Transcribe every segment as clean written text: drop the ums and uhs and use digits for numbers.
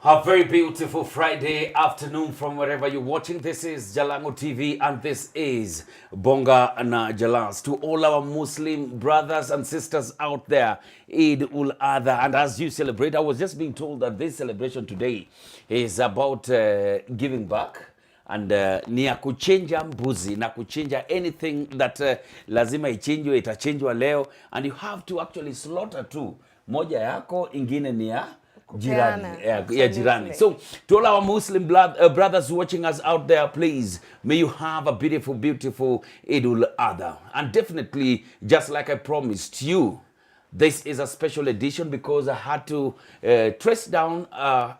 A very beautiful Friday afternoon from wherever you're watching. This is Jalango TV and this is Bonga na Jalans. To all our Muslim brothers and sisters out there, Eid ul Adha. And as you celebrate, I was just being told that this celebration today is about giving back. And ni ya kuchinja mbuzi na kuchinja anything that lazima ichinjwe, itachinjwa leo. And you have to actually slaughter too. Moja yako, ingine ni ya jirani. Yeah, jirani. So, to all our Muslim brothers watching us out there, please, may you have a beautiful, beautiful Eid ul Adha. And definitely, just like I promised you, this is a special edition because I had to trace down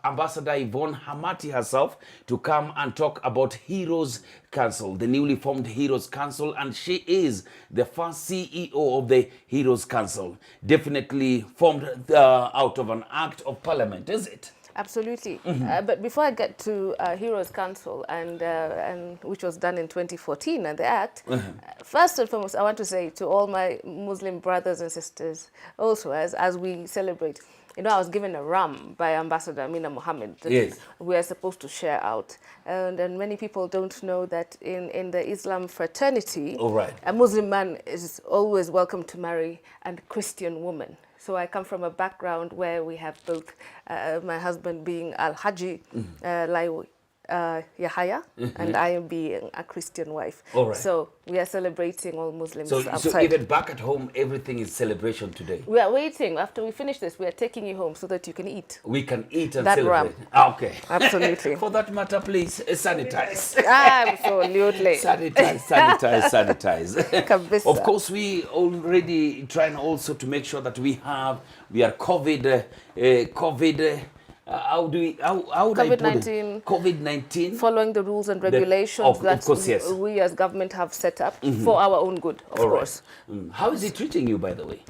Ambassador Yvonne Khamati herself to come and talk about Heroes Council, the newly formed Heroes Council, and she is the first CEO of the Heroes Council, definitely formed out of an act of parliament, is it? Absolutely. But before I get to Heroes Council, and which was done in 2014, and the Act, first and foremost, I want to say to all my Muslim brothers and sisters, also as we celebrate, you know, I was given a ram by Ambassador Amina Mohammed that Yes. we are supposed to share out. And many people don't know that in the Islam fraternity, a Muslim man is always welcome to marry a Christian woman. So I come from a background where we have both my husband being Al-Haji Yahaya, and I am being a Christian wife. So we are celebrating all Muslims outside. So even back at home, everything is celebration today? We are waiting. After we finish this, we are taking you home so that you can eat. We can eat and that celebrate. Ram. Okay. Absolutely. For that matter, please, sanitize. Absolutely. Sanitize. Of course, we already trying also to make sure that we are COVID-19. COVID-19. Following the rules and regulations we as government have set up for our own good, of course. How is it treating you, by the way?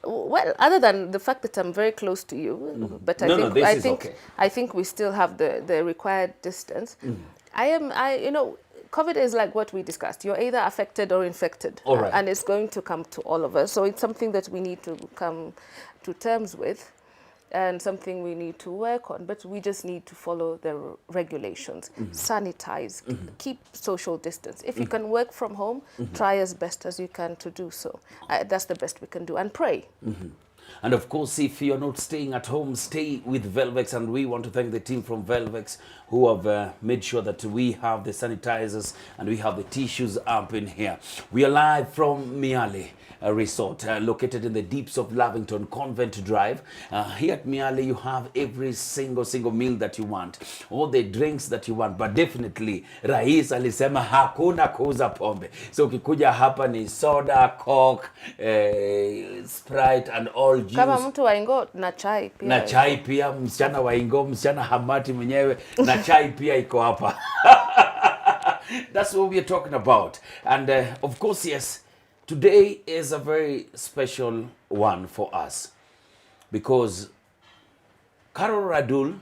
Well, other than the fact that I'm very close to you, but I think we still have the required distance. You know, COVID is like what we discussed. You're either affected or infected, and it's going to come to all of us. So it's something that we need to come to terms with, and something we need to work on, but we just need to follow the regulations, sanitize, keep social distance. If you can work from home, try as best as you can to do so. That's the best we can do, and pray. And of course, if you're not staying at home, stay with Velvex, and we want to thank the team from Velvex who have made sure that we have the sanitizers and we have the tissues up in here. We are live from Miale Resort, located in the deeps of Lavington Convent Drive. Here at Miale, you have every single meal that you want, all the drinks that you want, but definitely Rais alisema hakuna kuuza pombe. So ukikuja hapa ni soda, Coke, Sprite and all juice. Kama mtu wa Ingo na chai pia. Na chai pia, msichana wa Ingo, msichana Khamati mwenyewe, na chai pia iko hapa. That's what we are talking about. And of course, yes, today is a very special one for us because Carol Radul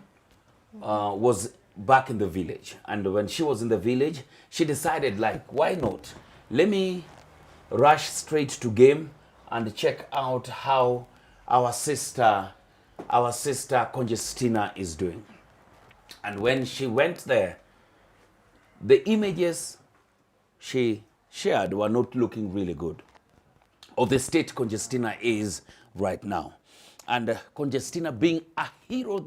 was back in the village. And when she was in the village, she decided, like, why not? Let me rush straight to game and check out how our sister Conjestina is doing. And when she went there, the images she shared were not looking really good of the state Conjestina is right now. And Conjestina being a hero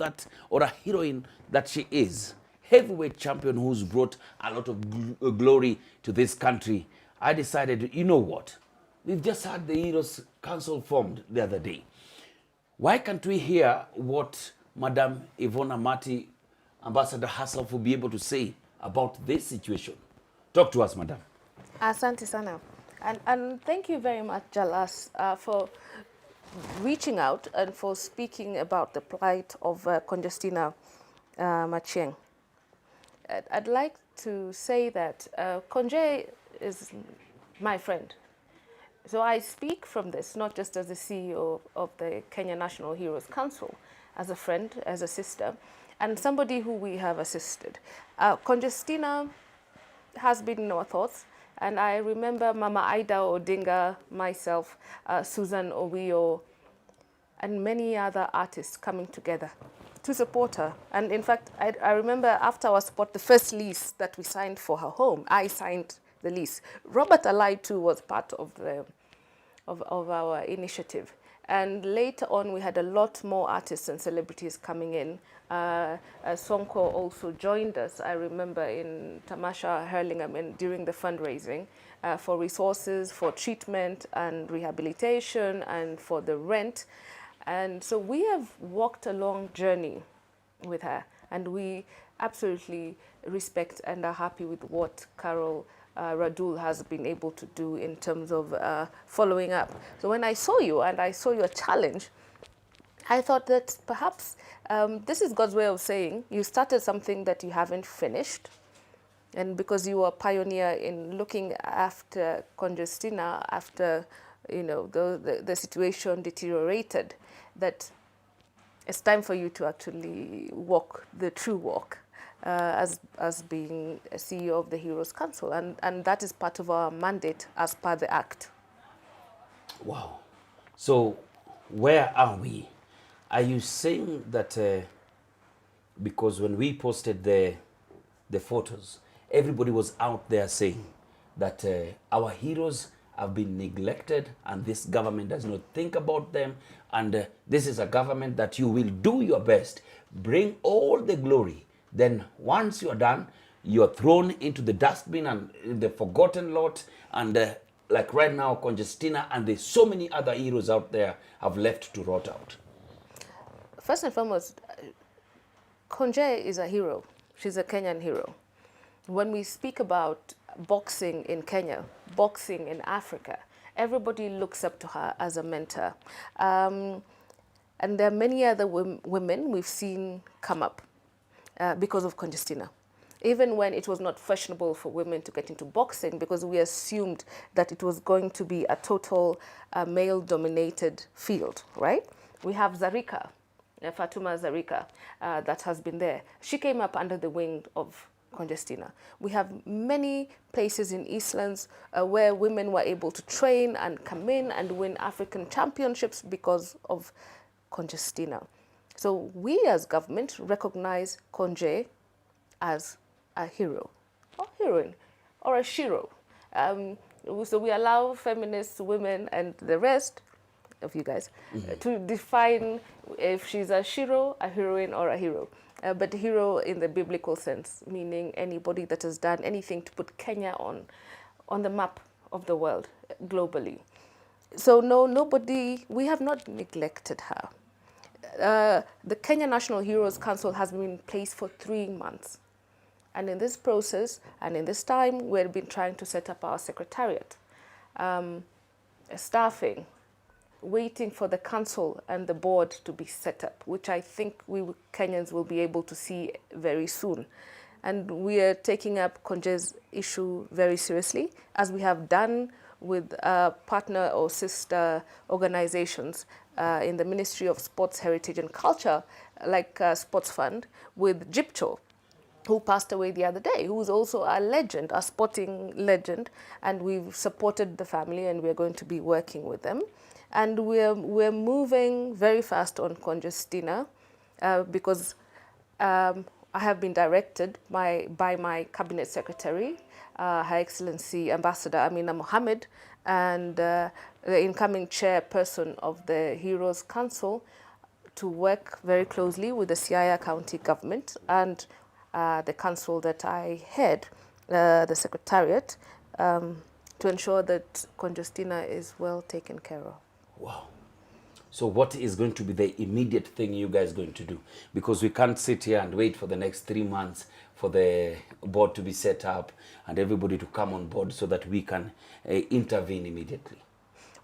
or a heroine that she is, heavyweight champion who's brought a lot of glory to this country, I decided, you know what? We've just had the Heroes Council formed the other day. Why can't we hear what Madam Yvonne Khamati, Ambassador herself, will be able to say about this situation? Talk to us, Madam. Asante sana. And thank you very much, Jalas, for reaching out and for speaking about the plight of Conjestina Machieng. I'd like to say that Conje is my friend. So I speak from this, not just as the CEO of the Kenya National Heroes Council, as a friend, as a sister, and somebody who we have assisted. Conjestina has been in our thoughts, and I remember Mama Ida Odinga, myself, Susan Owio, and many other artists coming together to support her. And in fact, I remember after our support, the first lease that we signed for her home, I signed the lease. Robert Alai too was part of our initiative. And later on, we had a lot more artists and celebrities coming in. Sonko also joined us, I remember, in Tamasha Hurlingham during the fundraising for resources, for treatment and rehabilitation, and for the rent. And so we have walked a long journey with her, and we absolutely respect and are happy with what Carol Radul has been able to do in terms of following up. So when I saw you and I saw your challenge, I thought that perhaps this is God's way of saying you started something that you haven't finished. And because you were a pioneer in looking after Conjestina after the situation deteriorated, that it's time for you to actually walk the true walk as being a CEO of the Heroes Council. And that is part of our mandate as per the Act. Wow. So where are we? Are you saying that because when we posted the photos, everybody was out there saying that our heroes have been neglected and this government does not think about them, and this is a government that you will do your best, bring all the glory, then once you are done, you are thrown into the dustbin and the forgotten lot, and like right now, Conjestina and there's so many other heroes out there have left to rot out? First and foremost, Conje is a hero. She's a Kenyan hero. When we speak about boxing in Kenya, boxing in Africa, everybody looks up to her as a mentor. And there are many other women we've seen come up because of Conjestina. Even when it was not fashionable for women to get into boxing, because we assumed that it was going to be a total male-dominated field, right? We have Zarika, Fatuma Zarika, that has been there. She came up under the wing of Conjestina. We have many places in Eastlands where women were able to train and come in and win African championships because of Conjestina. So we as government recognize Conje as a hero or heroine or a shiro. So we allow feminist women and the rest of you guys to define if she's a shiro, a heroine, or a hero. But hero in the biblical sense, meaning anybody that has done anything to put Kenya on the map of the world globally. So no, nobody, we have not neglected her. The Kenya National Heroes Council has been in place for 3 months. And in this process, and in this time, we've been trying to set up our secretariat, staffing, waiting for the council and the board to be set up, which I think we Kenyans will be able to see very soon. And we are taking up Conje's issue very seriously, as we have done with partner or sister organizations in the Ministry of Sports, Heritage and Culture, like Sports Fund, with Jipcho, who passed away the other day, who is also a legend, a sporting legend, and we've supported the family and we're going to be working with them. And we're moving very fast on Conjestina because I have been directed by my cabinet secretary, Her Excellency Ambassador Amina Mohammed, and the incoming chairperson of the Heroes Council, to work very closely with the Siaya County government and the council that I head, the secretariat, to ensure that Conjestina is well taken care of. Wow. So what is going to be the immediate thing you guys are going to do? Because we can't sit here and wait for the next 3 months for the board to be set up and everybody to come on board so that we can intervene immediately.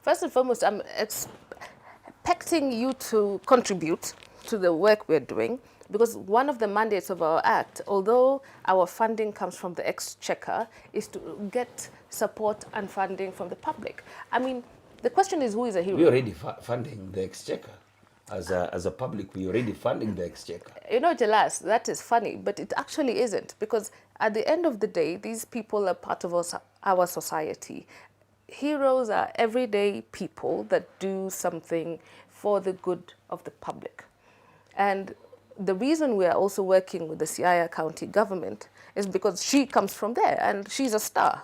First and foremost, I'm expecting you to contribute to the work we're doing, because one of the mandates of our act, although our funding comes from the exchequer, is to get support and funding from the public. I mean, the question is, who is a hero? We're already funding the exchequer. As a public, we're already funding the exchequer. You know, Jalas, that is funny, but it actually isn't, because at the end of the day, these people are part of our society. Heroes are everyday people that do something for the good of the public. And the reason we are also working with the Siaya County government is because she comes from there and she's a star.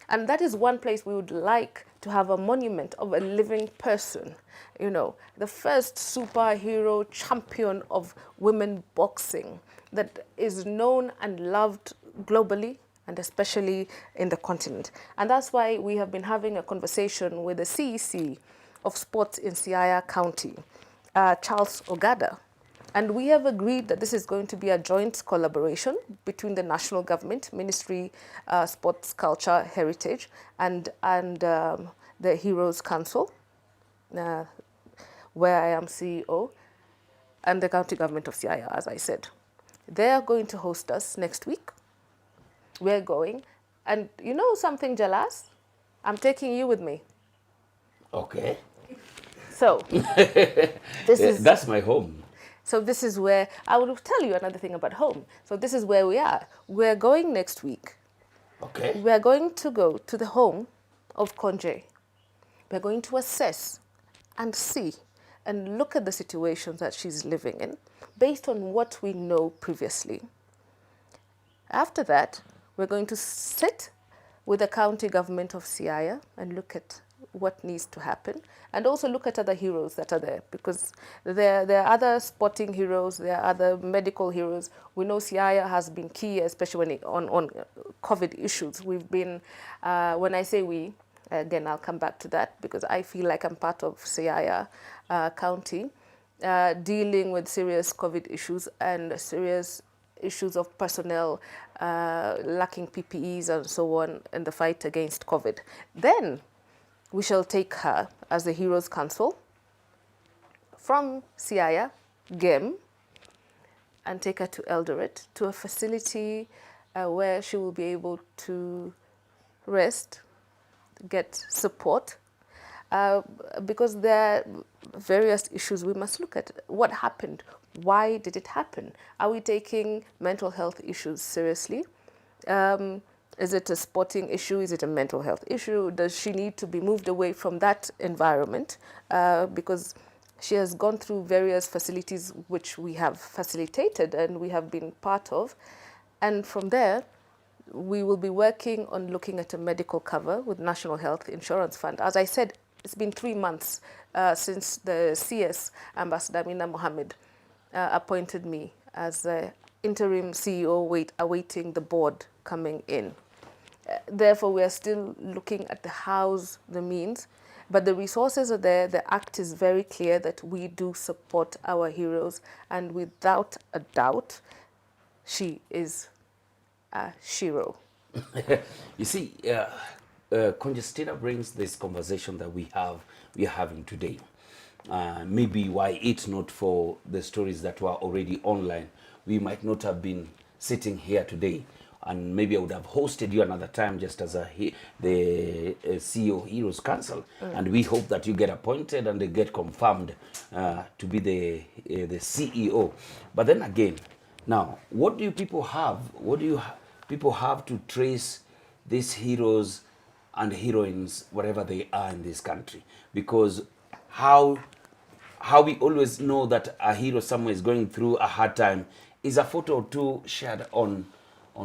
And that is one place we would like to have a monument of a living person. You know, the first superhero champion of women boxing that is known and loved globally and especially in the continent. And that's why we have been having a conversation with the CEC of Sports in Siaya County, Charles Ogada. And we have agreed that this is going to be a joint collaboration between the national government, Ministry, Sports, Culture, Heritage, and the Heroes Council, where I am CEO, and the county government of Siaya, as I said. They are going to host us next week. We're going. And you know something, Jalas? I'm taking you with me. Okay. So, That's my home. So this is where, I will tell you another thing about home. So this is where we are. We're going next week. Okay. We're going to go to the home of Conje. We're going to assess and see and look at the situations that she's living in based on what we know previously. After that, we're going to sit with the county government of Siaya and look at what needs to happen, and also look at other heroes that are there, because there are other sporting heroes, there are other medical heroes. We know Siaya has been key, especially on COVID issues. We've been, when I say we, again, I'll come back to that, because I feel like I'm part of Siaya County, dealing with serious COVID issues and serious issues of personnel lacking PPEs and so on in the fight against COVID. Then we shall take her as the Heroes Council from Siaya, Gem, and take her to Eldoret, to a facility where she will be able to rest, get support, because there are various issues we must look at. What happened? Why did it happen? Are we taking mental health issues seriously? Is it a sporting issue? Is it a mental health issue? Does she need to be moved away from that environment? Because she has gone through various facilities which we have facilitated and we have been part of. And from there, we will be working on looking at a medical cover with National Health Insurance Fund. As I said, it's been 3 months since the CS, Ambassador Amina Mohammed, appointed me as the interim CEO awaiting the board coming in. Therefore, we are still looking at the hows, the means, but the resources are there. The act is very clear that we do support our heroes, and without a doubt, she is a hero. You see, Conjestina brings this conversation that we are having today. Maybe why it's not for the stories that were already online, we might not have been sitting here today. And maybe I would have hosted you another time just as the CEO Heroes Council. And we hope that you get appointed and they get confirmed to be the CEO. But then again, now, what do people have? What do people have to trace these heroes and heroines, wherever they are in this country? Because how we always know that a hero somewhere is going through a hard time is a photo or two shared on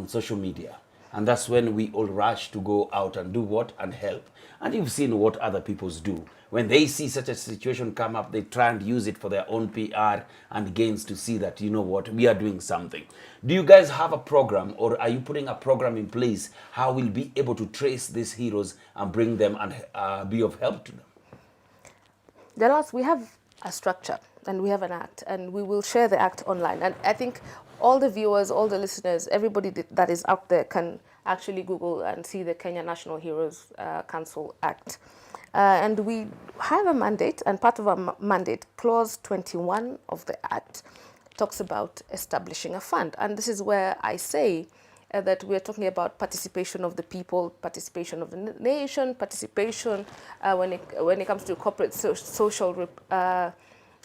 social media. And that's when we all rush to go out and do what? And help. And you've seen what other peoples do. When they see such a situation come up, they try and use it for their own PR and gains to see that, you know what, we are doing something. Do you guys have a program, or are you putting a program in place how we'll be able to trace these heroes and bring them and be of help to them? Dallas, we have a structure and we have an act, and we will share the act online. And I think all the viewers, all the listeners, everybody that is out there can actually Google and see the Kenya National Heroes Council Act. And we have a mandate, and part of our mandate, clause 21 of the Act, talks about establishing a fund. And this is where I say that we're talking about participation of the people, participation of the nation, participation when it comes to corporate social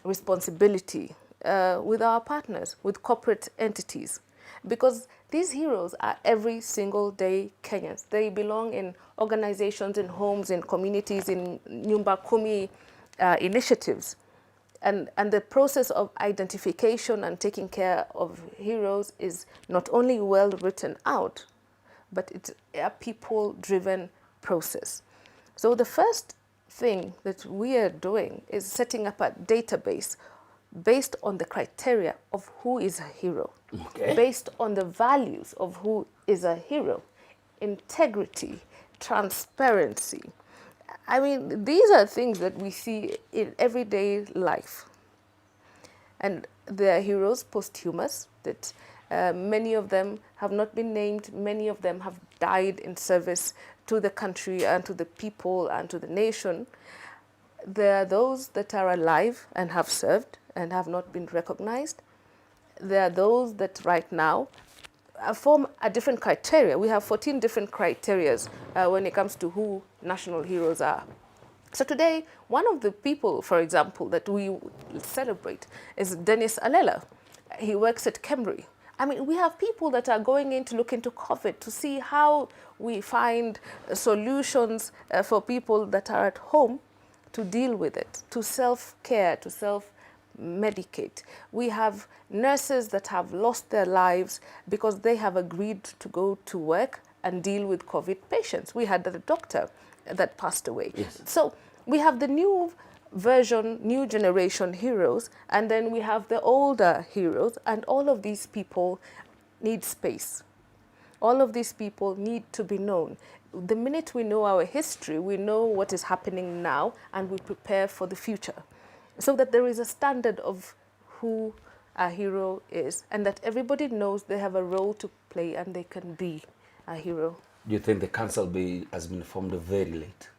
responsibility with our partners, with corporate entities. Because these heroes are every single day Kenyans. They belong in organizations, in homes, in communities, in Nyumba Kumi initiatives. And the process of identification and taking care of heroes is not only well written out, but it's a people-driven process. So the first thing that we are doing is setting up a database based on the criteria of who is a hero, based on the values of who is a hero: integrity, transparency. I mean, these are things that we see in everyday life. And there are heroes posthumous that many of them have not been named, many of them have died in service to the country and to the people and to the nation. There are those that are alive and have served and have not been recognized. There are those that right now form a different criteria. We have 14 different criteria when it comes to who national heroes are. So today, one of the people, for example, that we celebrate is Dennis Alela. He works at Kembury. I mean, we have people that are going in to look into COVID to see how we find solutions for people that are at home to deal with it, to self-care, to self-medicate. We have nurses that have lost their lives because they have agreed to go to work and deal with COVID patients. We had a doctor that passed away. Yes. So we have the new version, new generation heroes, and then we have the older heroes, and all of these people need space. All of these people need to be known. The minute we know our history, we know what is happening now, and we prepare for the future, so that there is a standard of who a hero is, and that everybody knows they have a role to play and they can be a hero. Do you think the council has been formed very late?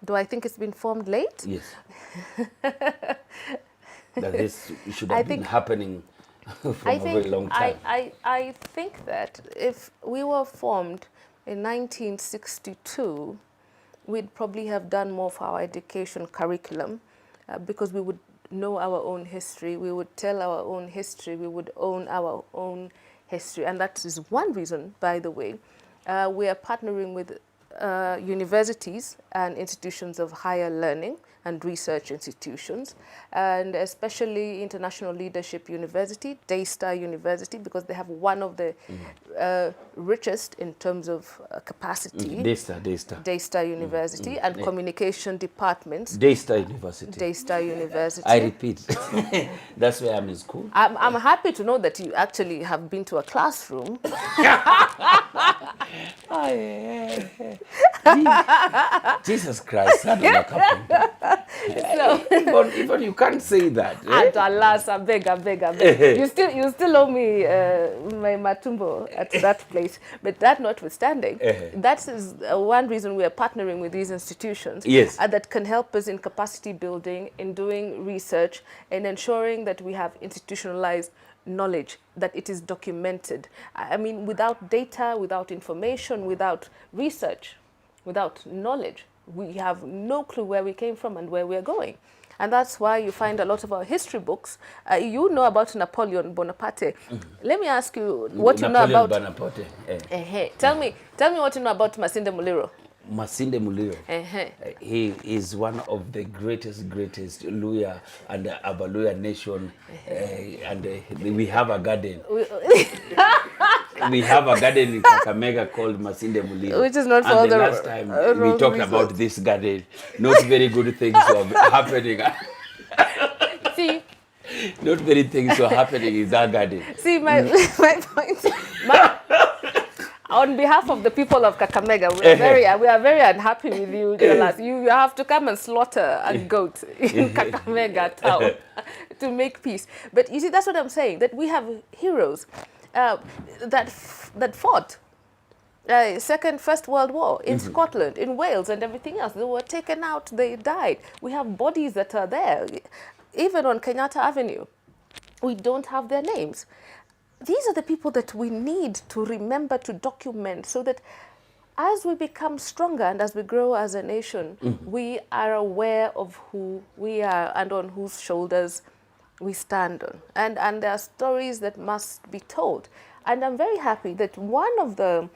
Do I think it's been formed late? Yes. That this should have been happening from a very long time. I think that if we were formed in 1962, we'd probably have done more for our education curriculum because we would know our own history, we would tell our own history, we would own our own history. And that is one reason, by the way, we are partnering with universities and institutions of higher learning and research institutions, and especially International Leadership University, Daystar University, because they have one of the richest in terms of capacity. Daystar University and communication departments. Daystar University. Daystar University. I repeat, that's where I'm in school. I'm happy to know that you actually have been to a classroom. Jesus Christ, that will not happen. So, even you can't say that. And alas, I beg. You still owe me my matumbo at that place. But that notwithstanding, that is one reason we are partnering with these institutions. Yes. That can help us in capacity building, in doing research, and ensuring that we have institutionalized knowledge, that it is documented. I mean, without data, without information, without research, without knowledge, we have no clue where we came from and where we are going. And that's why you find a lot of our history books. You know about Napoleon Bonaparte. Let me ask you what you know about Bonaparte. Tell me what you know about Masinde Muliro. Masinde Muliro. He is one of the greatest Luya and Abaluya nation, and we have a garden. We have a garden in Kakamega called Masinde Muliro. Which is not for and the last time we talked about this garden. Not very good things were happening. See, not very things were happening in that garden. See, my point. On behalf of the people of Kakamega, we are very unhappy with you, Jolas. You have to come and slaughter a goat in Kakamega town to make peace. But you see, that's what I'm saying, that we have heroes that fought First World War in Scotland, in Wales and everything else. They were taken out, they died. We have bodies that are there. Even on Kenyatta Avenue, we don't have their names. These are the people that we need to remember, to document, so that as we become stronger and as we grow as a nation, we are aware of who we are and on whose shoulders we stand on. And there are stories that must be told. And I'm very happy that one of the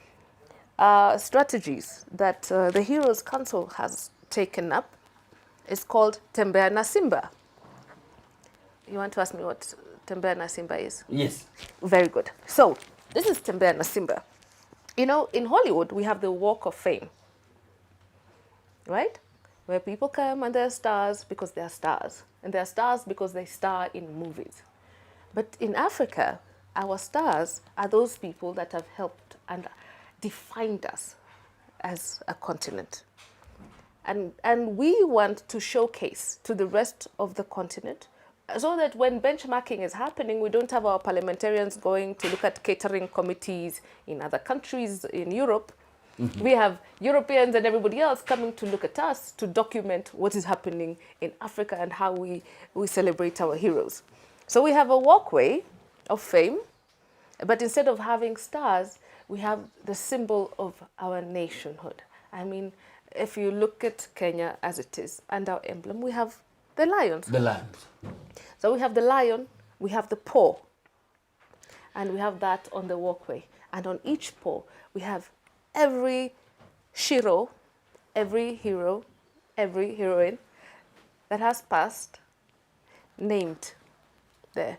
strategies that the Heroes Council has taken up is called Tembea na Simba. You want to ask me what Tembea na Simba is? Yes. Very good. So, this is Tembea na Simba. You know, in Hollywood, we have the Walk of Fame, right? Where people come and they're stars because they're stars. And they're stars because they star in movies. But in Africa, our stars are those people that have helped and defined us as a continent. And we want to showcase to the rest of the continent so that when benchmarking is happening, we don't have our parliamentarians going to look at catering committees in other countries in Europe. We have Europeans and everybody else coming to look at us to document what is happening in Africa and how we celebrate our heroes. So we have a walkway of fame, but instead of having stars, we have the symbol of our nationhood. I mean, if you look at Kenya as it is, and our emblem, we have the lions. The lions. So we have the lion, we have the paw, and we have that on the walkway. And on each paw, we have every shiro, every hero, every heroine that has passed, named there.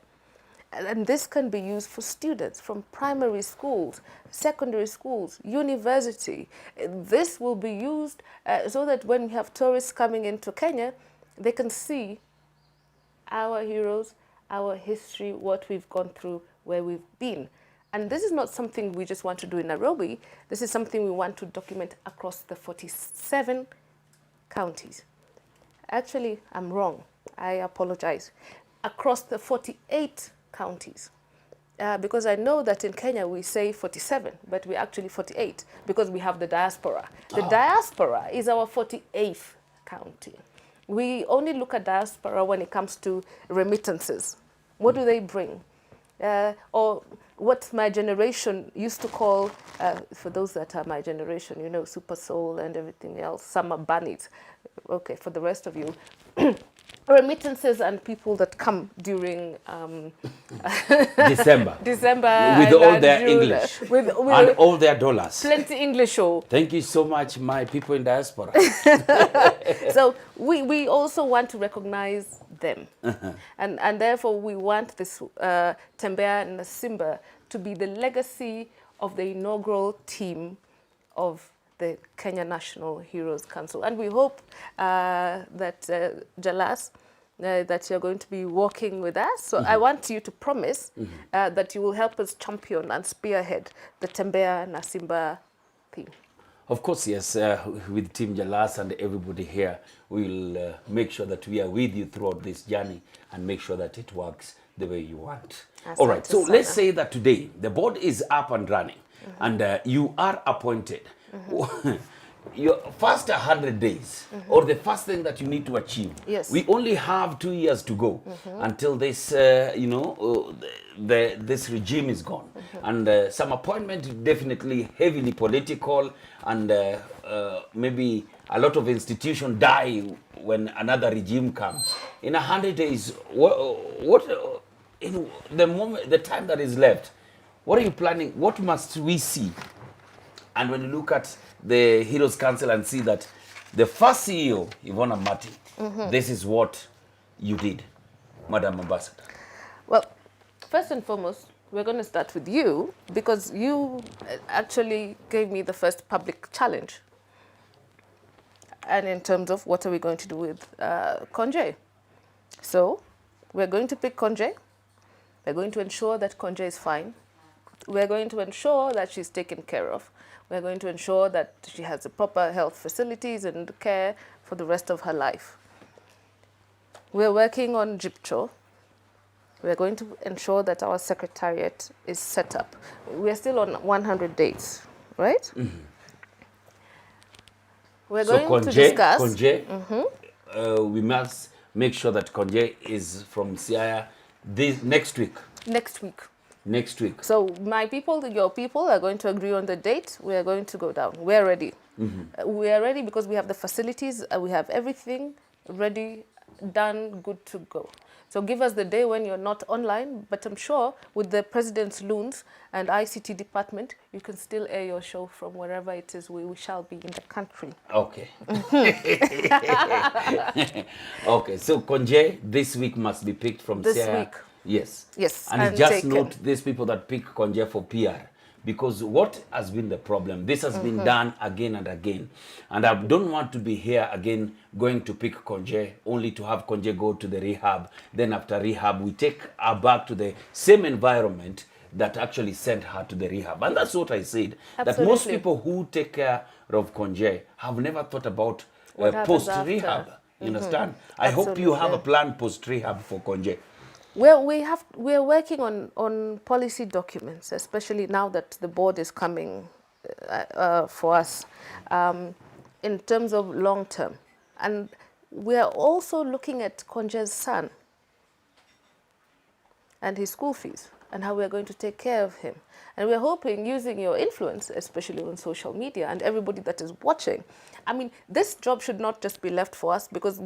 And this can be used for students from primary schools, secondary schools, university. This will be used so that when we have tourists coming into Kenya, they can see our heroes, our history, what we've gone through, where we've been. And this is not something we just want to do in Nairobi. This is something we want to document across the 47 counties. Actually, I'm wrong. I apologize. Across the 48 counties. Because I know that in Kenya we say 47, but we're actually 48 because we have the diaspora. The diaspora is our 48th county. We only look at diaspora when it comes to remittances. What do they bring? Or what my generation used to call, for those that are my generation, you know, Super Soul and everything else, summer bunnies. Okay, for the rest of you, remittances and people that come during December. December With and, all their June, English. with And all their dollars. plenty English show. Thank you so much, my people in diaspora. So we also want to recognize them. And therefore we want this Tembea na Simba to be the legacy of the inaugural team of the Kenya National Heroes Council. And we hope that, Jalas, that you're going to be working with us. So I want you to promise that you will help us champion and spearhead the Tembea na Simba theme. Of course, yes. With Team Jalas and everybody here, we'll make sure that we are with you throughout this journey and make sure that it works the way you want. All right, so let's say that today the board is up and running and you are appointed. Your first 100 days or the first thing that you need to achieve. Yes. We only have 2 years to go until this, this regime is gone. And some appointment definitely heavily political and maybe a lot of institutions die when another regime comes. In 100 days, what in the moment, the time that is left, what are you planning? What must we see? And when you look at the Heroes Council and see that the first CEO, Yvonne Khamati, this is what you did, Madam Ambassador. Well, first and foremost, we're going to start with you because you actually gave me the first public challenge. And in terms of what are we going to do with Conje. So we're going to pick Conje. We're going to ensure that Conje is fine. We're going to ensure that she's taken care of. We're going to ensure that she has the proper health facilities and care for the rest of her life. We're working on Jipcho. We're going to ensure that our secretariat is set up. We're still on 100 days, right? We're going to discuss. Conje, we must make sure that Conje is from Siaya this next week. Next week. Next week. So my people, your people are going to agree on the date. We are going to go down. We're ready. We are ready because we have the facilities. We have everything ready done, good to go. So give us the day when you're not online, but I'm sure with the President's loans and ICT department, you can still air your show from wherever it is we shall be in the country. Okay. Okay, so Konje this week must be picked from This Sierra. week. Yes. Yes, And and just taken. note these people that pick Konje for PR. Because what has been the problem? This has been done again and again. And I don't want to be here again going to pick Konje, only to have Konje go to the rehab. Then after rehab, we take her back to the same environment that actually sent her to the rehab. And that's what I said. That most Absolutely. people who take care of Konje have never thought about What happens post-rehab. after? You understand? I hope you have a Absolutely. plan post-rehab for Konje. Well, we're working on policy documents, especially now that the board is coming for us, in terms of long term. And we're also looking at Konje's son and his school fees and how we're going to take care of him. And we're hoping, using your influence, especially on social media and everybody that is watching, I mean, this job should not just be left for us because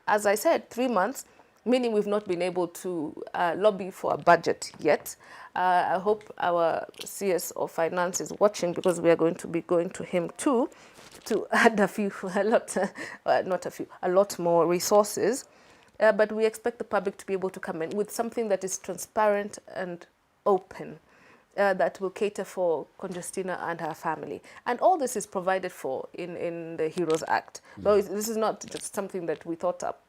as I said, 3 months, meaning we've not been able to lobby for a budget yet. I hope our CS of Finance is watching because we are going to be going to him too to add a lot more resources. But we expect the public to be able to come in with something that is transparent and open, that will cater for Conjestina and her family. And all this is provided for in the Heroes Act. So this is not just something that we thought up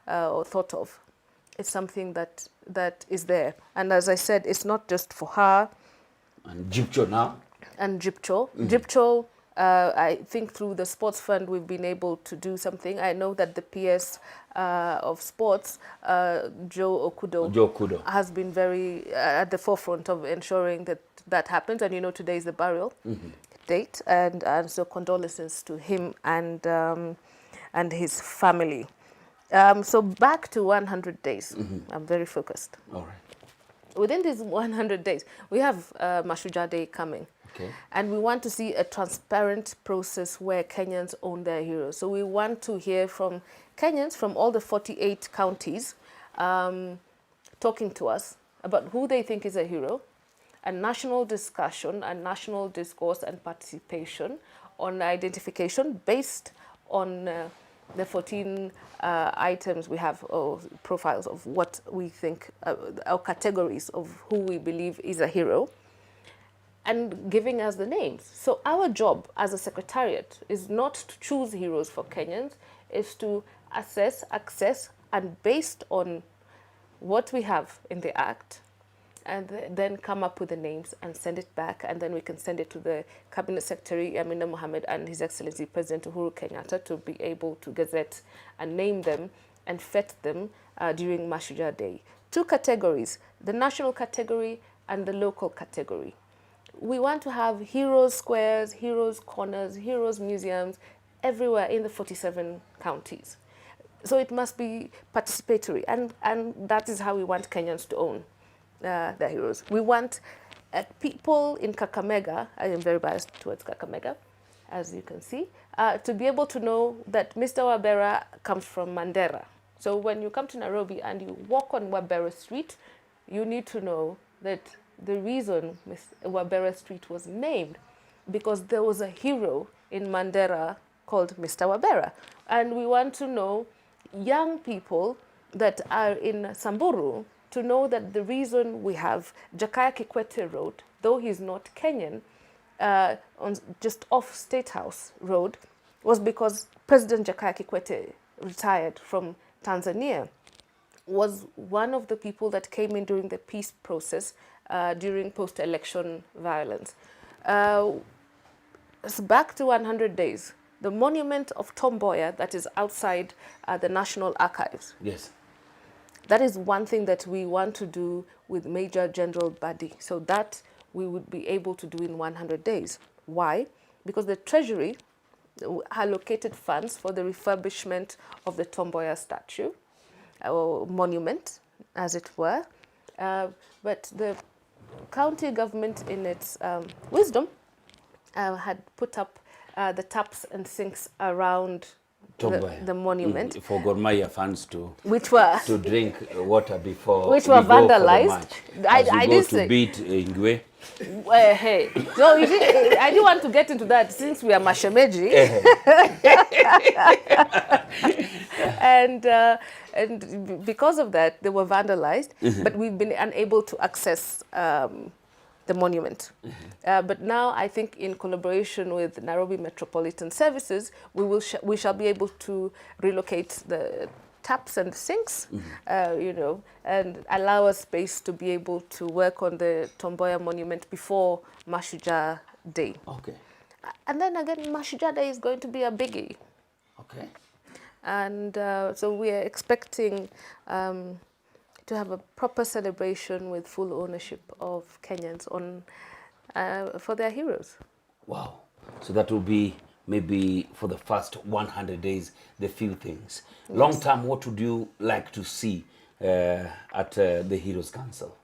or thought of. It's something that is there. And as I said, it's not just for her. And Jipcho now. And Jipcho. Jipcho, I think through the sports fund, we've been able to do something. I know that the PS of sports, Joe Okudo, has been very at the forefront of ensuring that that happens. And you know, today is the burial date. And so condolences to him and his family. So back to 100 days. I'm very focused. All right. Within these 100 days, we have Mashujaa Day coming. Okay. And we want to see a transparent process where Kenyans own their heroes. So we want to hear from Kenyans from all the 48 counties talking to us about who they think is a hero, a national discussion, a national discourse and participation on identification based on the 14 items we have, or profiles of what we think, our categories of who we believe is a hero, and giving us the names. So our job as a secretariat is not to choose heroes for Kenyans, is to assess, access, and based on what we have in the Act, and then come up with the names and send it back, and then we can send it to the Cabinet Secretary, Amina Mohammed, and His Excellency President Uhuru Kenyatta to be able to gazette and name them and fet them during Mashujaa Day. 2 categories, the national category and the local category. We want to have heroes squares, heroes corners, heroes museums everywhere in the 47 counties. So it must be participatory, and that is how we want Kenyans to own their heroes. We want people in Kakamega, I am very biased towards Kakamega, as you can see, to be able to know that Mr. Wabera comes from Mandera. So when you come to Nairobi and you walk on Wabera Street, you need to know that the reason Wabera Street was named because there was a hero in Mandera called Mr. Wabera. And we want to know young people that are in Samburu to know that the reason we have Jakaya Kikwete Road, though he's not Kenyan, on just off State House Road, was because President Jakaya Kikwete, retired from Tanzania, was one of the people that came in during the peace process during post-election violence. So back to 100 days. The monument of Tom Mboya that is outside the National Archives. Yes. That is one thing that we want to do with Major General Badi. So that we would be able to do in 100 days. Why? Because the Treasury allocated funds for the refurbishment of the Tom Mboya statue, or monument, as it were. But the county government, in its wisdom, had put up the taps and sinks around the monument. For Gor Mahia fans to Which were drink water before which we were go for the vandalized. match. I As we go did to say. beat Ingwe. Hey, so you see, I didn't want to get into that since we are mashemeji, and because of that, they were vandalized. But we've been unable to access the monument. But now, I think, in collaboration with Nairobi Metropolitan Services, we shall be able to relocate the taps and sinks, you know, and allow us space to be able to work on the Tomboya monument before Mashujaa Day. Okay. And then again, Mashujaa Day is going to be a biggie. Okay. And so we are expecting to have a proper celebration with full ownership of Kenyans on for their heroes. Wow. So that will be maybe for the first 100 days, the few things. Yes. Long term, what would you like to see at the Heroes Council?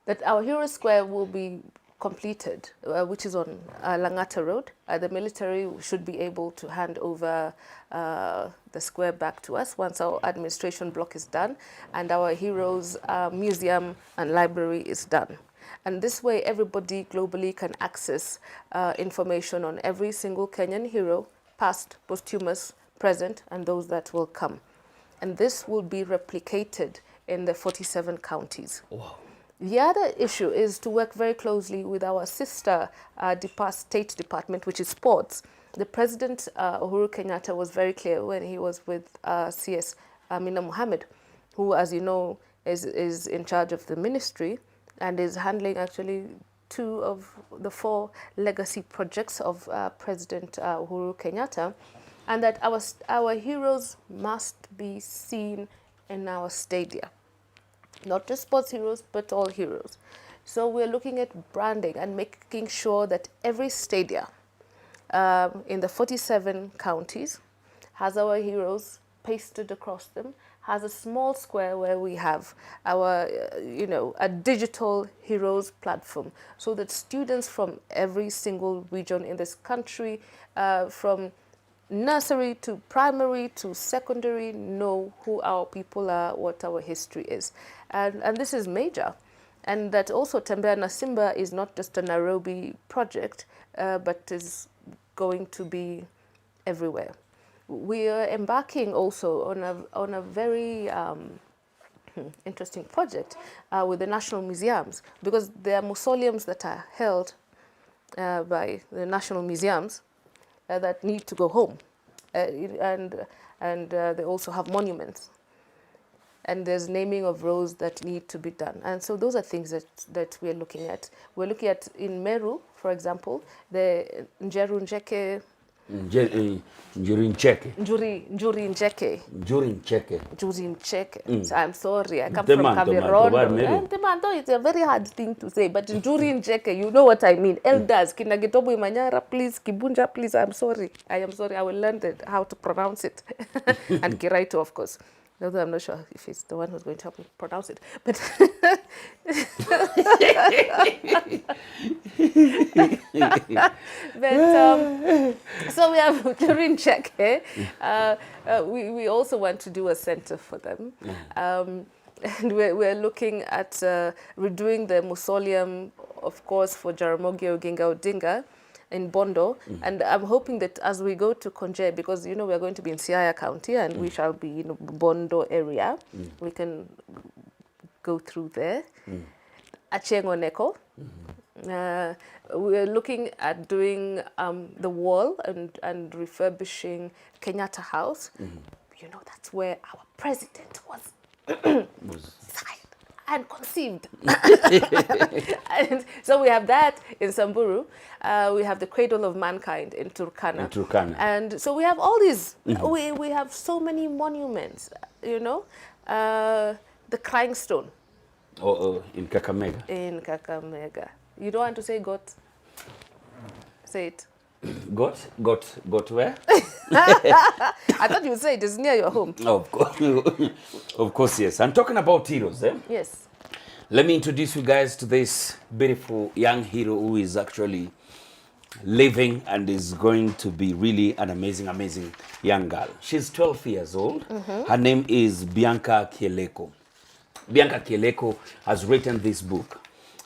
That our Heroes Square will be completed, which is on Langata Road. The military should be able to hand over the square back to us once our administration block is done and our Heroes Museum and Library is done. And this way, everybody globally can access information on every single Kenyan hero, past, posthumous, present, and those that will come. And this will be replicated in the 47 counties. Wow. The other issue is to work very closely with our sister state department, which is sports. The President, Uhuru Kenyatta, was very clear when he was with CS Amina Mohammed, who, as you know, is in charge of the ministry and is handling actually 2 of the 4 legacy projects of President Uhuru Kenyatta, and that our heroes must be seen in our stadia. Not just sports heroes, but all heroes. So we're looking at branding and making sure that every stadia in the 47 counties has our heroes pasted across them, has a small square where we have our, a digital heroes platform so that students from every single region in this country, from nursery to primary to secondary, know who our people are, what our history is. And this is major. And that also Tembea na Simba is not just a Nairobi project, but is going to be everywhere. We are embarking also on a very interesting project with the national museums, because there are mausoleums that are held by the national museums that need to go home, and they also have monuments, and there's naming of roads that need to be done. And so those are things that we're looking at. We're looking at in Meru, for example, the Njeru Njeke. Njuri Ncheke. So I'm sorry, I come from Kavirondo. Temando is a very hard thing to say, but Njuri Ncheke, you know what I mean. Elders, Kinagitobo Imanyara, please, Kibunja, please, I'm sorry. I am sorry, I will learn how to pronounce it. And Kiraito, of course. Although I'm not sure if it's the one who's going to help me pronounce it. But so we have during check here. We also want to do a center for them. And we're looking at redoing the mausoleum, of course, for Jaramogi Oginga Odinga in Bondo, and I'm hoping that as we go to Konje, because we're going to be in Siaya County and we shall be in Bondo area, we can go through there. Achengo Neko. We're looking at doing the wall and refurbishing Kenyatta House. That's where our president was and conceived. And so we have that in Samburu. We have the Cradle of Mankind in Turkana. And so we have all these. We have so many monuments, the Crying Stone. In Kakamega. In Kakamega. You don't want to say goat? Say it. Goat where? I thought you would say it is near your home. Of course, yes. I'm talking about heroes, eh? Yes. Let me introduce you guys to this beautiful young hero who is actually living and is going to be really an amazing, amazing young girl. She's 12 years old. Her name is Bianca Kieleko. Bianca Kieleko has written this book,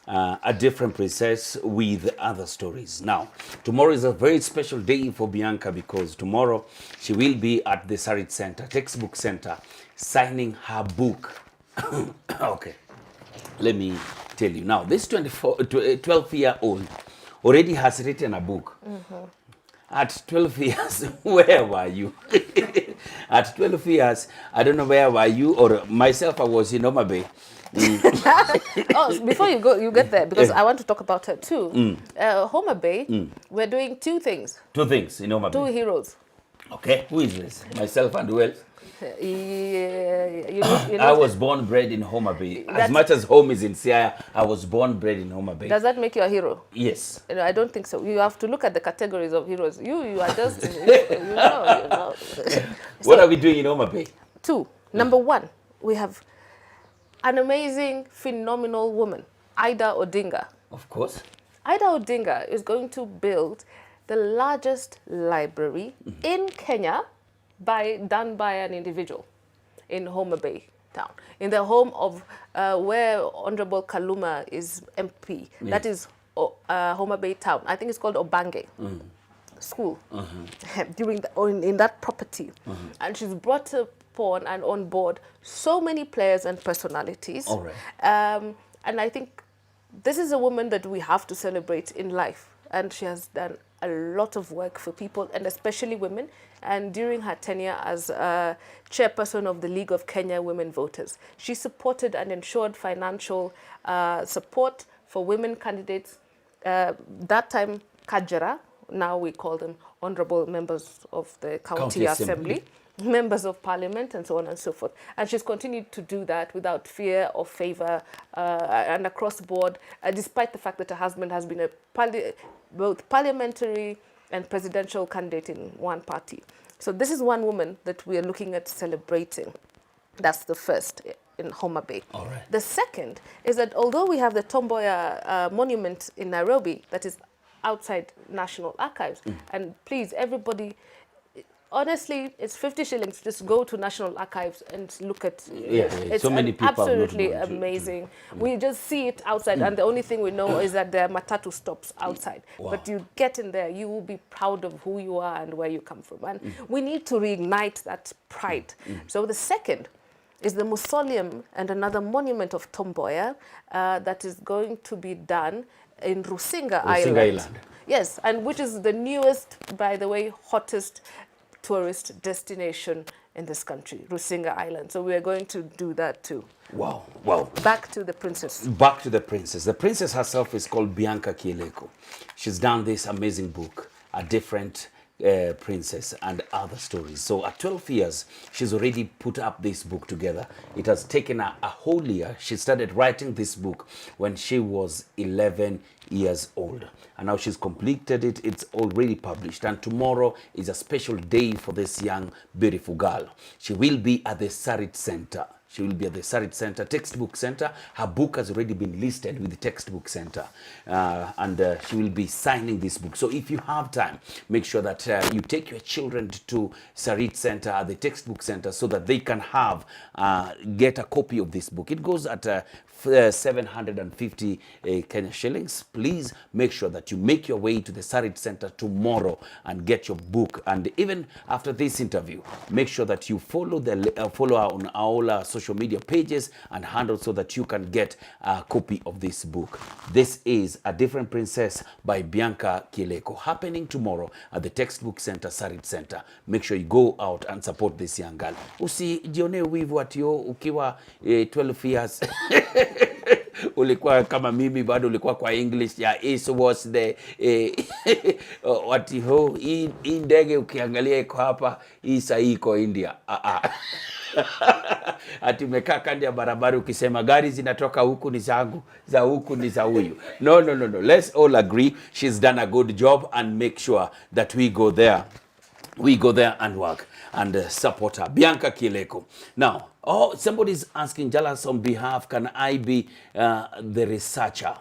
A Different Princess with Other Stories. Now, tomorrow is a very special day for Bianca because tomorrow she will be at the Sarit Center, Textbook Center, signing her book. Okay, let me tell you. Now, this 12-year-old already has written a book. At 12 years, where were you? At 12 years, I don't know where were you or myself, I was in Homa Bay. Oh, before you get there, because I want to talk about her too. Homa Bay, we're doing two things. Two things in Homa Bay. Two heroes. Okay, who is this? Myself and who else? I was born bred in Homa Bay. As much as home is in Siaya, I was born bred in Homa Bay. Does that make you a hero? Yes. I don't think so. You have to look at the categories of heroes. You are just, you know. What are we doing in Homa Bay? Two. Number one, we have an amazing, phenomenal woman, Ida Odinga. Of course. Ida Odinga is going to build the largest library in Kenya done by an individual in Homa Bay town, in the home of where Honorable Kaluma is MP. Yes. That is Homa Bay town. I think it's called Obange School. In that property. And she's brought upon and on board so many players and personalities. All right. And I think this is a woman that we have to celebrate in life. And she has done a lot of work for people, and especially women. And during her tenure as chairperson of the League of Kenya Women Voters, she supported and ensured financial support for women candidates. That time, Kajara, now we call them honorable members of the County Assembly, members of Parliament, and so on and so forth. And she's continued to do that without fear or favor and across the board, despite the fact that her husband has been both parliamentary and presidential candidate in one party. So this is one woman that we are looking at celebrating. That's the first in Homa Bay. All right. The second is that although we have the Tomboya monument in Nairobi that is outside National Archives, and please, everybody, honestly, it's 50 shillings. Just go to National Archives and look at it. It's so many people absolutely amazing. We just see it outside, and the only thing we know is that there are matatu stops outside. Wow. But you get in there, you will be proud of who you are and where you come from. And we need to reignite that pride. So the second is the mausoleum and another monument of Tomboya that is going to be done in Rusinga Island. Yes, and which is the newest, by the way, hottest tourist destination in this country, Rusinga Island. So we are going to do that too. Wow, wow. Back to the princess. Back to the princess. The princess herself is called Bianca Kieleko. She's done this amazing book, A Different Princess and Other Stories. So at 12 years, she's already put up this book together. It has taken her a whole year. She started writing this book when she was 11 years old. And now she's completed it. It's already published. And tomorrow is a special day for this young, beautiful girl. She will be at the Sarit Center. She will be at the Sarit Center, Textbook Center. Her book has already been listed with the Textbook Center. And she will be signing this book. So if you have time, make sure that you take your children to Sarit Center at the Textbook Center so that they can get a copy of this book. It goes at 750 Kenya shillings. Please make sure that you make your way to the Sarit Center tomorrow and get your book. And even after this interview, make sure that you follow follow her on all our social media pages and handles so that you can get a copy of this book. This is A Different Princess by Bianca Kieleko, happening tomorrow at the Textbook Center, Sarit Center. Make sure you go out and support this young girl. Usijione wivu atio ukiwa 12 years. Ulikuwa kama mimi, bado ulikuwa kwa English ya is was the hii ndege ukiangalia iko hapa, hii saa iko India. Ati umekaa kando ya barabara ukisema gari zinatoka huku ni zangu, za huku ni za huyu. No. Let's all agree she's done a good job and make sure that we go there. We go there and work and support her. Bianca Kieleko. Now, somebody's asking Jalas on behalf, can I be the researcher?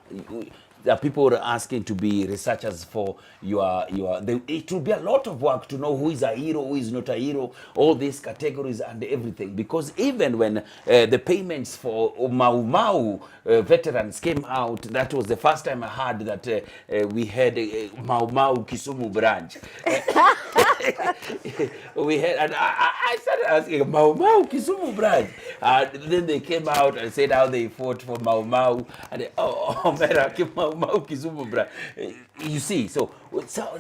people are asking to be researchers for it will be a lot of work to know who is a hero, who is not a hero, all these categories and everything. Because even when the payments for Mau Mau veterans came out, that was the first time I heard that we had Mau Mau Kisumu branch. We had, and I started asking, Mau Mau Kisumu branch. Then they came out and said how they fought for Mau Mau, and Meraki Mau Mau Kisumu branch. You see, so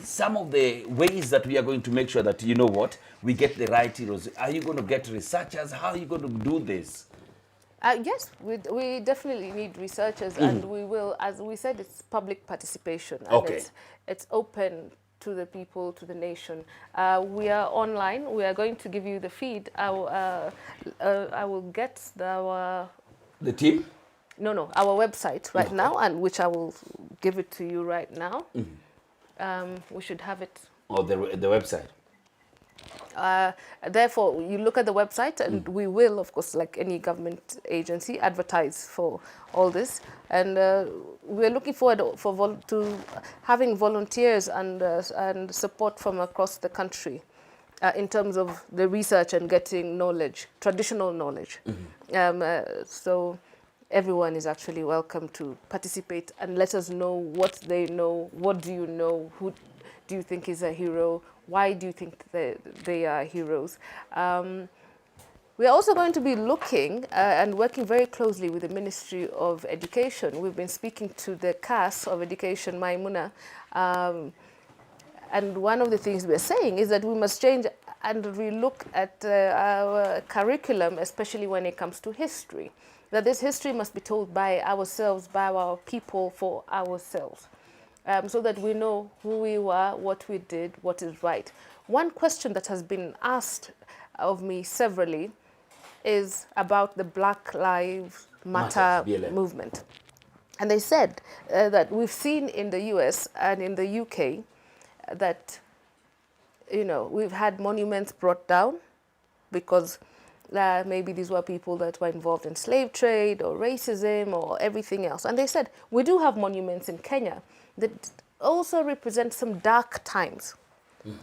some of the ways that we are going to make sure that, you know what, we get the right heroes. Are you going to get researchers? How are you going to do this? Yes, we definitely need researchers, and we will, as we said, it's public participation, and Okay. it's open to the people, to the nation. We are online. We are going to give you the feed. I will get The team? No, our website right now, and which I will give it to you right now. We should have it. Or the website? Therefore, you look at the website, and we will, of course, like any government agency, advertise for all this. And we're looking forward to having volunteers and support from across the country in terms of the research and getting knowledge, traditional knowledge. So everyone is actually welcome to participate and let us know what they know. What do you know? Who do you think is a hero? Why do you think they are heroes? We are also going to be looking and working very closely with the Ministry of Education. We've been speaking to the CAS of Education, Maimuna, and one of the things we're saying is that we must change and relook at our curriculum, especially when it comes to history. That this history must be told by ourselves, by our people, for ourselves. So that we know who we were, what we did, what is right. One question that has been asked of me severally is about the Black Lives Matter movement. And they said that we've seen in the US and in the UK that, you know, we've had monuments brought down because maybe these were people that were involved in slave trade or racism or everything else. And they said, we do have monuments in Kenya that also represent some dark times.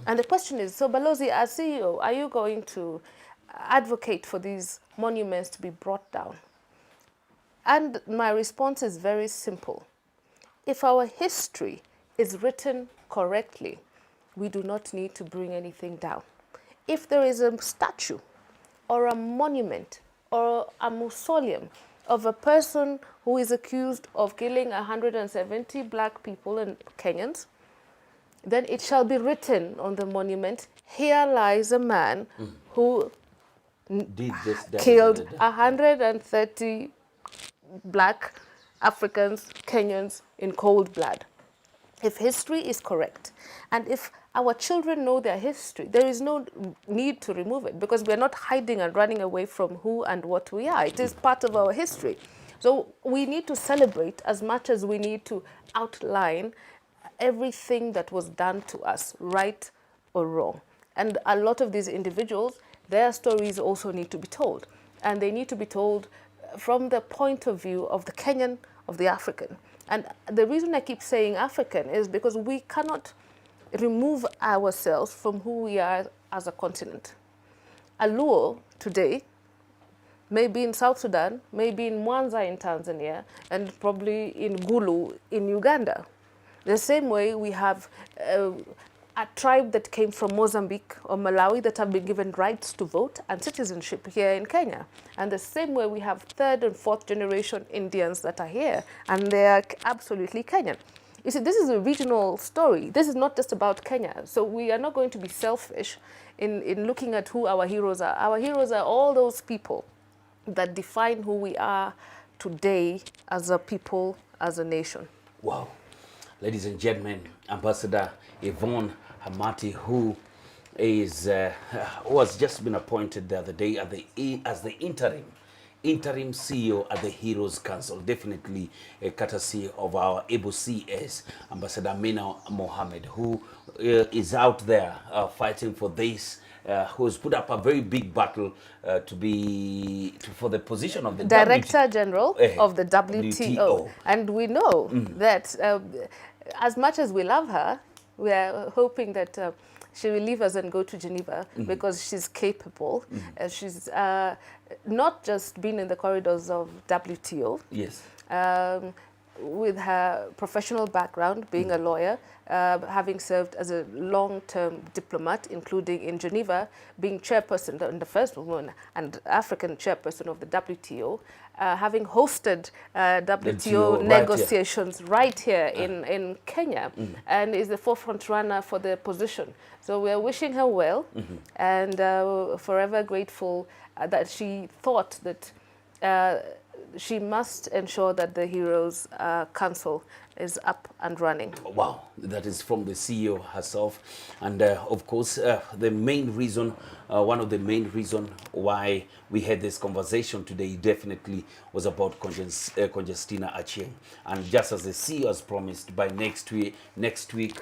And the question is, so Balozi, as CEO, are you going to advocate for these monuments to be brought down? And my response is very simple. If our history is written correctly, we do not need to bring anything down. If there is a statue or a monument or a mausoleum of a person who is accused of killing 170 black people and Kenyans, then it shall be written on the monument, here lies a man who Did this, killed 130 black Africans, Kenyans in cold blood. If history is correct, and if our children know their history, there is no need to remove it because we're not hiding and running away from who and what we are. It is part of our history. So we need to celebrate as much as we need to outline everything that was done to us, right or wrong. And a lot of these individuals, their stories also need to be told. And they need to be told from the point of view of the Kenyan, of the African. And the reason I keep saying African is because we cannot remove ourselves from who we are as a continent. A Luo today may be in South Sudan, may be in Mwanza in Tanzania, and probably in Gulu in Uganda. The same way we have a tribe that came from Mozambique or Malawi that have been given rights to vote and citizenship here in Kenya. And the same way we have third and fourth generation Indians that are here, and they are absolutely Kenyan. You see, this is a regional story. This is not just about Kenya. So we are not going to be selfish in looking at who our heroes are. Our heroes are all those people that define who we are today as a people, as a nation. Wow. Ladies and gentlemen, Ambassador Yvonne Khamati, who has just been appointed the other day as the interim CEO at the Heroes Council, definitely a courtesy of our able CS, Ambassador Mina Mohammed, who is out there fighting for this who's put up a very big battle for the position of the Director General of the WTO. WTO. And we know that as much as we love her, we are hoping that she will leave us and go to Geneva because she's capable. She's not just been in the corridors of WTO. Yes. With her professional background, being a lawyer, having served as a long-term diplomat, including in Geneva, being chairperson, the first woman and African chairperson of the WTO, having hosted WTO negotiations right here in Kenya, and is the forefront runner for the position. So we are wishing her well, and forever grateful that she thought that she must ensure that the Heroes Council is up and running. Wow, that is from the CEO herself. And of course, the main reason, one of the main reasons why we had this conversation today definitely was about Conjestina Achieng. And just as the CEO has promised, by next week,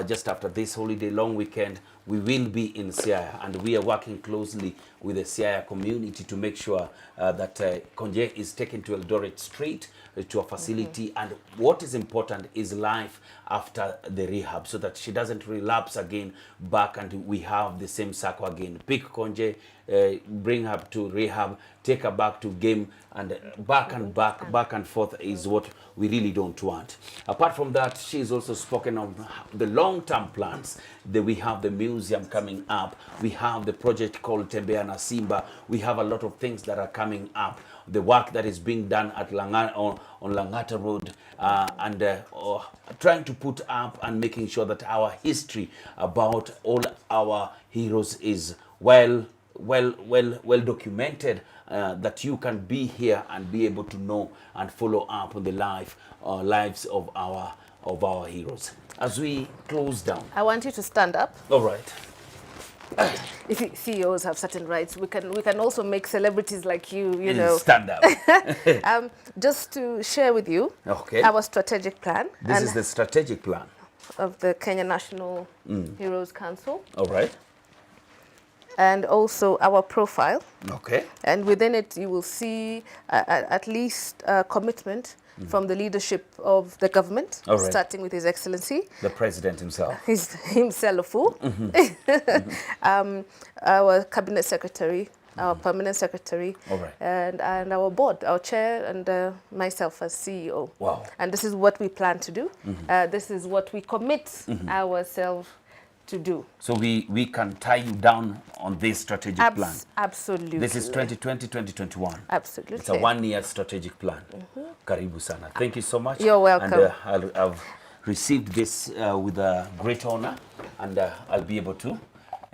just after this holiday long weekend, we will be in Siaya, and we are working closely with the Siaya community to make sure that Konje is taken to Eldoret straight to a facility. And what is important is life after the rehab, so that she doesn't relapse again back and we have the same circle again. Pick Konje, bring her to rehab, take her back to game, and back and forth is what we really don't want. Apart from that, she's also spoken of the long-term plans that we have. The museum coming up, we have the project called Tembea na Simba, we have a lot of things that are coming up, the work that is being done at on Langata Road, and trying to put up and making sure that our history about all our heroes is well documented, that you can be here and be able to know and follow up on the lives of our heroes. As we close down, I want you to stand up. All right. If CEOs have certain rights, we can also make celebrities like you know. Stand up. Just to share with you our strategic plan. This is the strategic plan of the Kenya National Heroes Council. All right. And also our profile. Okay. And within it, you will see at least a commitment from the leadership of the government, starting with His Excellency. The President himself. Himself. Our Cabinet Secretary, our Permanent Secretary, and our board, our chair, and myself as CEO. Wow. And this is what we plan to do. This is what we commit ourselves to do. So we can tie you down on this strategic plan. Absolutely. This is 2020-2021. Absolutely. It's a one-year strategic plan. Karibu sana. Thank you so much. You're welcome. And I've received this with a great honor, and I'll be able to.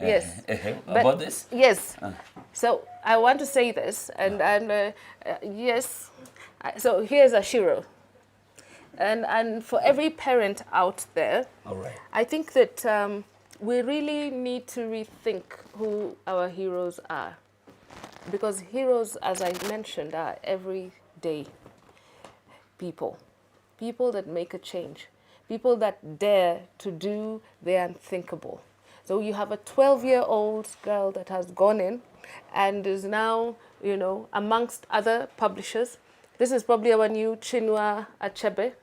Yes. About this? Yes. So I want to say this, and yes. So here's a Shiro. And for every parent out there, I think that we really need to rethink who our heroes are. Because heroes, as I mentioned, are everyday people. People that make a change. People that dare to do the unthinkable. So you have a 12-year-old girl that has gone in and is now, amongst other publishers. This is probably our new Chinua Achebe.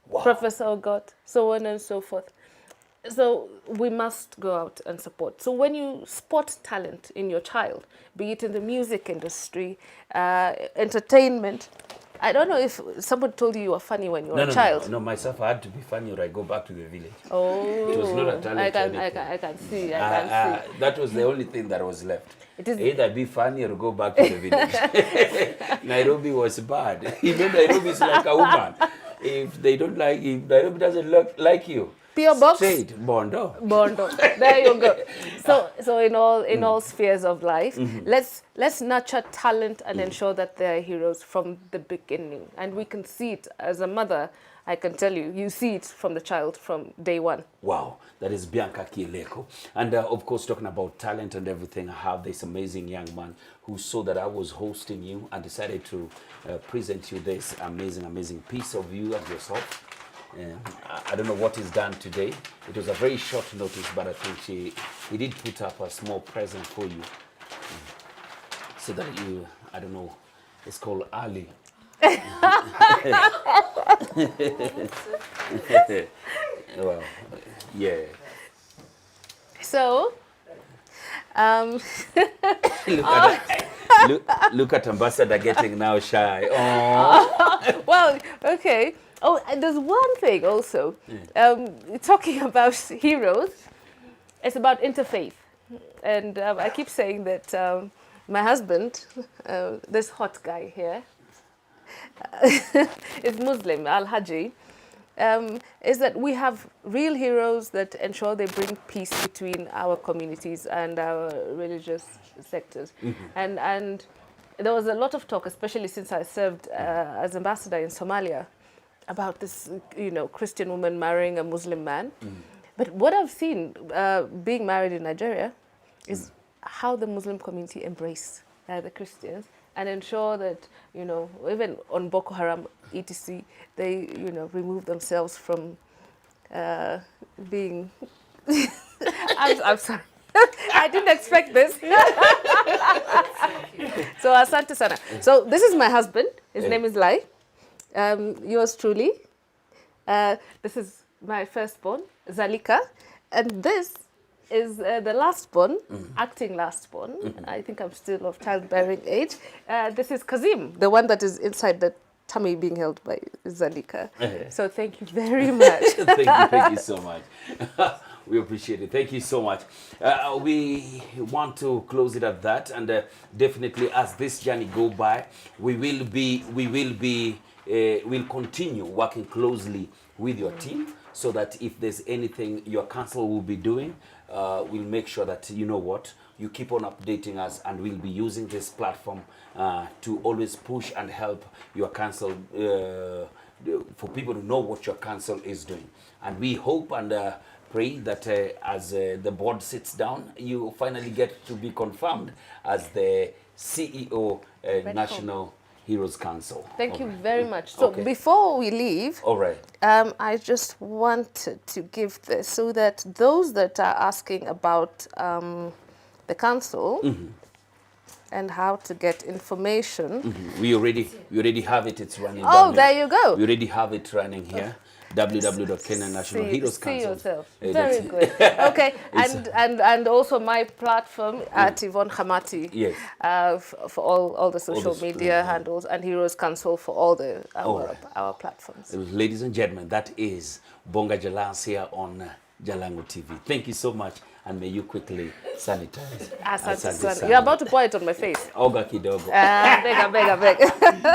Wow. Professor Ogot, so on and so forth. So we must go out and support. So when you spot talent in your child, be it in the music industry, entertainment, I don't know if someone told you were funny when you were a child. No, myself, I had to be funny or I go back to the village. Oh, it was not a talent. I can see. That was the only thing that was left. It is either be funny or go back to the village. Nairobi was bad. Even Nairobi is like a woman. If Nairobi doesn't look like you, P.O. Box? Straight, Bondo. There you go. So in all spheres of life, let's nurture talent and ensure that they are heroes from the beginning. And we can see it as a mother. I can tell you see it from the child from day one. Wow, that is Bianca Kieleko. And of course, talking about talent and everything, I have this amazing young man who saw that I was hosting you and decided to present you this amazing piece of you and yourself. I don't know what is done today. It was a very short notice, but I think he did put up a small present for you. So that you, I don't know, it's called Ali. Well, yeah. So, Look at Ambassador getting now shy. Oh. well, okay. Oh, and there's one thing also. Talking about heroes, it's about interfaith. And I keep saying that my husband, this hot guy here, is Muslim, Al-Haji, is that we have real heroes that ensure they bring peace between our communities and our religious sectors. And there was a lot of talk, especially since I served as ambassador in Somalia, about this, Christian woman marrying a Muslim man. But what I've seen being married in Nigeria is how the Muslim community embrace the Christians and ensure that, even on Boko Haram, etc., they, remove themselves from being... I'm sorry. I didn't expect this. So, asante sana. So, this is my husband. His name is Lai. Yours truly. This is my firstborn, Zalika. And this is the lastborn, acting lastborn. I think I'm still of childbearing age. This is Kazim, the one that is inside the tummy being held by Zalika. So thank you very much. Thank you so much. We appreciate it. Thank you so much. We want to close it at that, and definitely as this journey go by, we'll continue working closely with your team, so that if there's anything your council will be doing, we'll make sure that you keep on updating us, and we'll be using this platform to always push and help your council, for people to know what your council is doing. And we hope and pray that as the board sits down, you finally get to be confirmed as the CEO, National Heroes Council. Thank you very much. So before we leave, I just wanted to give this so that those that are asking about the council and how to get information. We already have it. It's running. Oh, there you go. We already have it running here. www.kenyan See yourself. Very good. Okay, and also my platform at Yvonne Khamati. Yes. For all the social media handles, and Heroes Council for all our platforms. Ladies and gentlemen, that is Bonga Jalans here on Jalango TV. Thank you so much, and may you quickly sanitize. Asante. You're about to pour it on my face. Oga kidogo. Beg.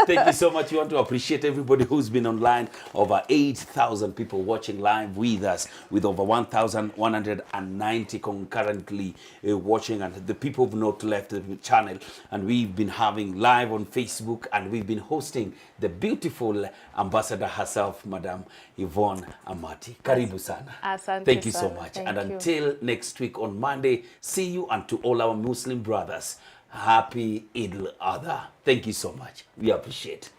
Thank you so much. We want to appreciate everybody who's been online. Over 8,000 people watching live with us, with over 1,190 concurrently watching, and the people have not left the channel. And we've been having live on Facebook, and we've been hosting the beautiful ambassador herself, Madam Yvonne Khamati. Karibu sana. Asante. Thank you so much. And until next week on Monday, see you, and to all our Muslim brothers, happy Eid al-Adha. Thank you so much. We appreciate it.